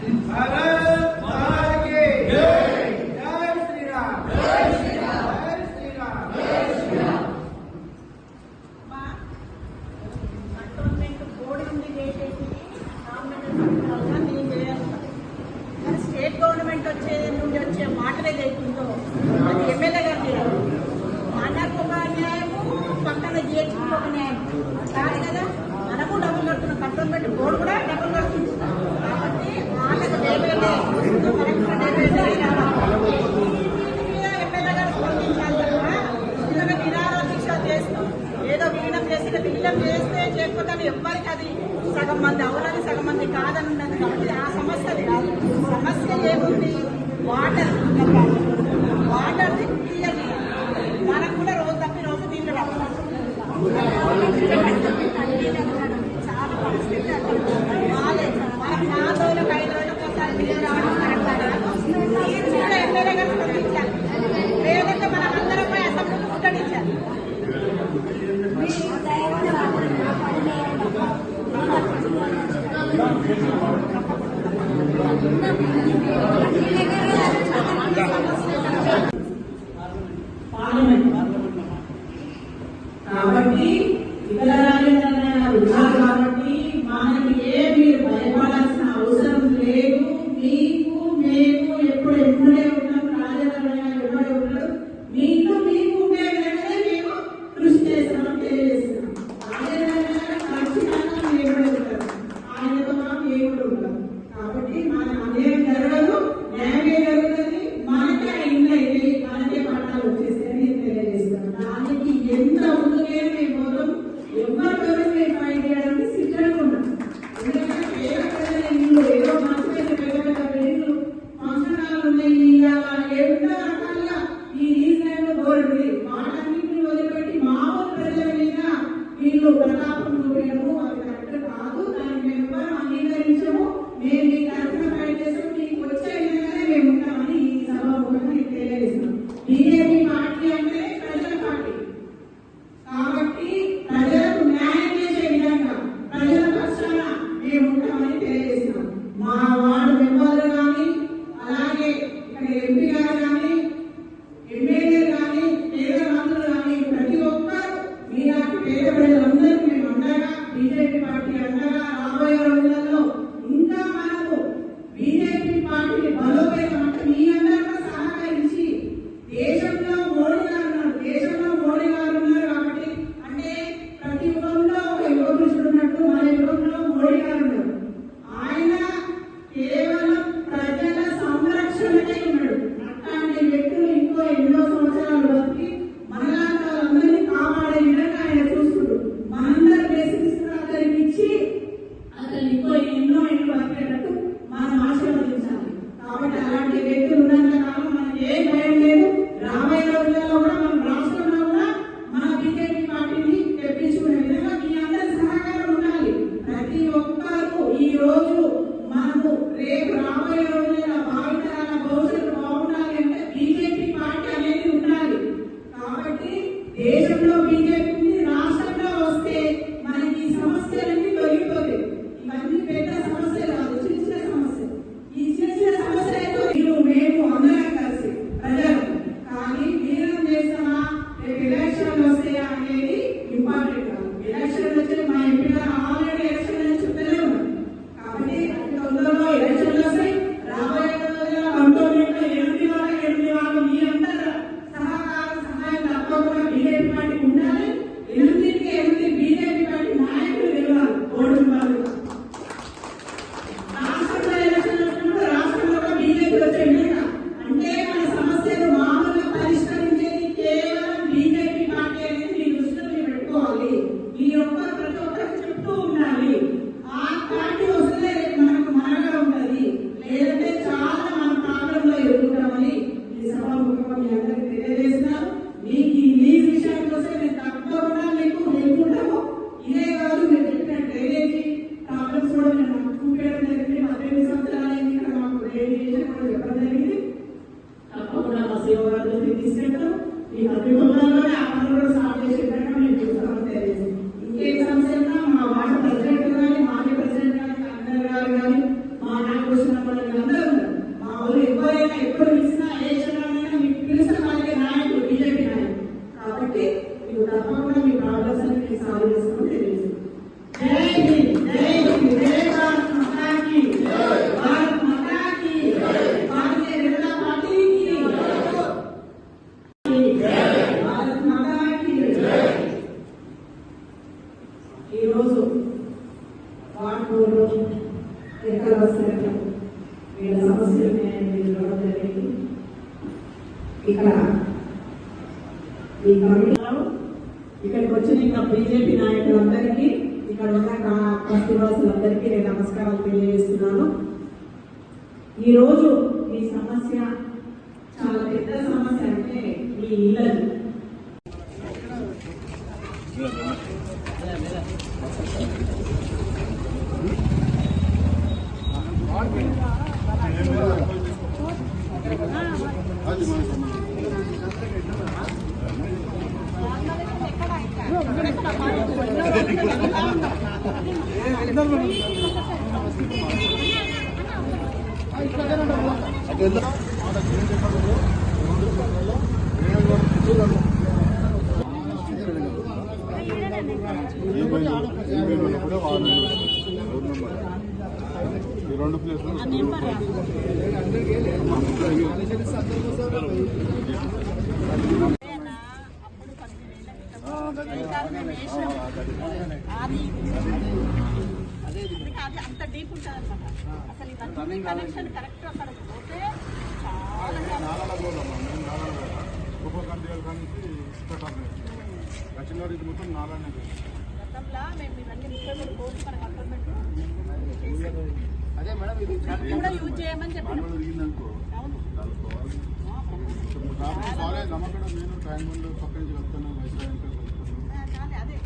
भारत माता की जय। जय श्री राम। जय श्री राम। जय श्री राम। जय श्री राम। కంటోన్మెంట్ బోర్డు నుండి వేసేసి స్టేట్ గవర్నమెంట్ నుండి వచ్చే మాటలే లేకుందో అది ఎమ్మెల్యే గారు చేయాలి. మనకు ఒక న్యాయము, పక్కన జిహెచ్కి ఒక న్యాయం కాదు కదా. మనము డబ్బులు కడుతున్నాం, కంటోన్మెంట్ బోర్డు కూడా డబ్బులు కడుతుంది. కాబట్టి వాళ్ళకి ఎమ్మెల్యే గారు స్పందించాలి తప్ప ఇంతగా నిరాహార దీక్ష చేస్తాం. ఏదో విలీనం చేస్తే విలీనం చేస్తే చేయకపోతే ఎవ్వరికి అది సగం మంది అవునని సగం మంది కాదని ఉన్నది. కాబట్టి ఆ సమస్య అది కాదు. సమస్య ఏముంది? వాటర్ వాటర్ క్లియర్ మనకు కూడా రోజు తప్పి రోజు నీళ్ళు రావాలి. చాలా పరిస్థితి బాగాలేదు. మనకు 4 రోజులకు 5 రోజులకు ఒకసారి నీళ్ళు రావడం కరెక్ట్ కాదు. నీరు కూడా ఎమ్మెల్యే గారు స్పందించాలి. లేదంటే మనమందరం పోయి అసెంబ్లీకి ముట్టడించాలి. కాబట్టి ఇతర రాజ్యాంగాలు కాబట్టి మనకి మీరు భయపడాల్సిన అవసరం లేదు. మీకు మేము ఎప్పుడు ఎప్పుడే ఉన్నాం, రాజధాని ఎప్పుడే ఉన్నాడు. మీకు మీకు ఉండే వెంటనే మేము కృషి చేస్తామని తెలియజేస్తున్నాం. రాజధాని ఖచ్చితంగా మేము ఉంటాం, ఆయనతో మనం మేము ఉంటాం. కాబట్టి మన అన్యాయం జరగదు, న్యాయమే జరుగుతుంది. మనకే ఇంట్లో అయితే మనకే పట్టాలు వచ్చేస్తాయని తెలియజేస్తున్నాం. దానికి ఎంత ముందుకే మేము ఎవరితో మేము ఫైట్ చేయడానికి సిద్ధంగా ఉన్నాం. ఎందుకంటే పేద ప్రజల ఇల్లు ఏదో మంచి పెద్ద ఇల్లు ఫంక్షనాలు ఉన్నాయి, ఎంత రకాలుగా ఈ రీజన్ బోర్డు వాటన్నింటిని వదిలిపెట్టి మామూలు ప్రజల మీద వీళ్ళు ప్రతాపం చూపించము అది కరెక్ట్ కాదు. దాన్ని మేము అంగీకరించము. మేము మీ తరఫున ఫైట్ చేస్తాం. మీకు వచ్చే విధంగానే మేము ఉంటామని ఈ సభాముఖంగా తెలియజేస్తున్నాం. బీజేపీ పార్టీ అంటే ప్రజల పార్టీ కాబట్టి ప్రజలకు న్యాయం చేసే విధంగా ప్రజల పక్షాన మేము ఉంటామని తెలియజేస్తున్నాం. మా వార్డు మెంబర్లు కానీ, అలాగే ఇక్కడ ఎంపీ గారు కానీ, ఎమ్మెల్యే కానీ, పేద మంత్రులు కానీ ప్రతి ఒక్కరు మీలాంటి పేద ప్రజలందరికీ మేము అండగా, బీజేపీ పార్టీ అండగా రాబోయే రోజులలో ఇంకా మనకు బీజేపీ పార్టీని బలోపేతం అంటే మీ అందరూ సహకరించి దేశంలో మోడీ గారు ఉన్నారు కాబట్టి అంటే ప్రతి యుగంలో ఒక యుగ పురుషుడు ఉన్నట్టు మన యుగంలో మోడీ గారు ఉన్నారు. ఆయన కేవలం ప్రజల సంరక్షణకే ఉన్నాడు. అట్లాంటి వ్యక్తులు ఇంకో ఎన్నో సంవత్సరాలు బతికి మనలాంటి వాళ్ళందరినీ కాపాడే విధంగా ఆయన చూస్తుడు. మనందరి బేసిక్స్ అతనికి ఇచ్చి అతను ఇంకో ఎన్నో ఇళ్ళు బతికేటట్టు మనం ఆశీర్వదించాలి. కాబట్టి అలాంటి వ్యక్తులు ఉన్నంత కాలం మనకి ఏ భయం లేదు. రాబోయే రోజులలో కూడా మన రాష్ట్రంలో కూడా మన బీజేపీ పార్టీని తెప్పించుకునే విధంగా మీ అందరి సహకారం ఉండాలి. ప్రతి ఒక్కరు ఈ రోజు మనము రేపు రాబోయే రోజుల భావితరాల భవిష్యత్తు బాగుండాలి అంటే బీజేపీ పార్టీ అనేది ఉండాలి. కాబట్టి దేశంలో బీజేపీ రాష్ట్రంలో వస్తే మనకి ఈ సమస్యలన్నీ తొలగిపోతాయి. ఇవన్నీ పెద్ద సమస్యలు కాదు, చిన్న చిన్న సమస్యలు. ఈ చిన్న చిన్న సమస్యలతో మేము అందరం కలిసి ప్రజలు కానీ విలీనం చేస్తామా, రేపు ఎలక్షన్లు వస్తాయా అనేది ఇంపార్టెంట్ కాదు. ఎలక్షన్లు వచ్చి మా ఎంపీ గారు ఆల్రెడీ ఎలక్షన్ అని చెప్తూనే ఉన్నారు. కాబట్టి తొందరలో ఎలక్షన్లు వస్తాయి. రాబోయే రోజుల్లో కంటోన్మెంట్ లో 8 వాళ్ళు మీ అందరూ సహాయం తప్పకుండా బీజేపీ పార్టీ ఉండాలి. 8 బీజేపీ పార్టీ నాయకులు గెలవాలి. ఓటు రాష్ట్రంలో ఎలక్షన్ వచ్చినప్పుడు రాష్ట్రంలో కూడా బీజేపీ వచ్చే విధంగా అంటే మన సమస్యలు మామూలుగా పరిష్కరించేది కేవలం బీజేపీ పార్టీ అనేది మీ దృష్టిలో మీరు పెట్టుకోవాలి. మీ ప్రతి ఒక్కరికి చెప్తూ ఉండాలి. ఆ పార్టీ వస్తే మనకు మనగా ఉంటుంది. వస్తారు వీళ్ళ సమస్యలు చూడడం జరిగింది. ఇక్కడ ఈ కమిటీలో ఇక్కడికి వచ్చిన ఇంకా బీజేపీ నాయకులందరికీ, ఇక్కడ ఉన్న బస్తీవాసులందరికీ నేను నమస్కారాలు తెలియజేస్తున్నాను. ఈరోజు ఈ సమస్య చాలా పెద్ద సమస్య, అంటే ఈ ఇళ్ళది. రెండు ప్లేస్లు అంత డీప్ ఉంటుంది అనమాట. అసలు ఇవన్నీ కనెక్షన్ కరెక్ట్ అక్కడ పోతే చాలా మొత్తం నాలానే గతంలో మేము ఇవన్నీ 33 కోట్లు మనకు అపార్ట్మెంట్ అదే మేడం ఇది కూడా యూజ్ చేయమని చెప్పాను. తిరిగిందనుకో నమ్మకం నేను ట్యాంక్ బండ్ పక్క నుంచి వస్తాను అదే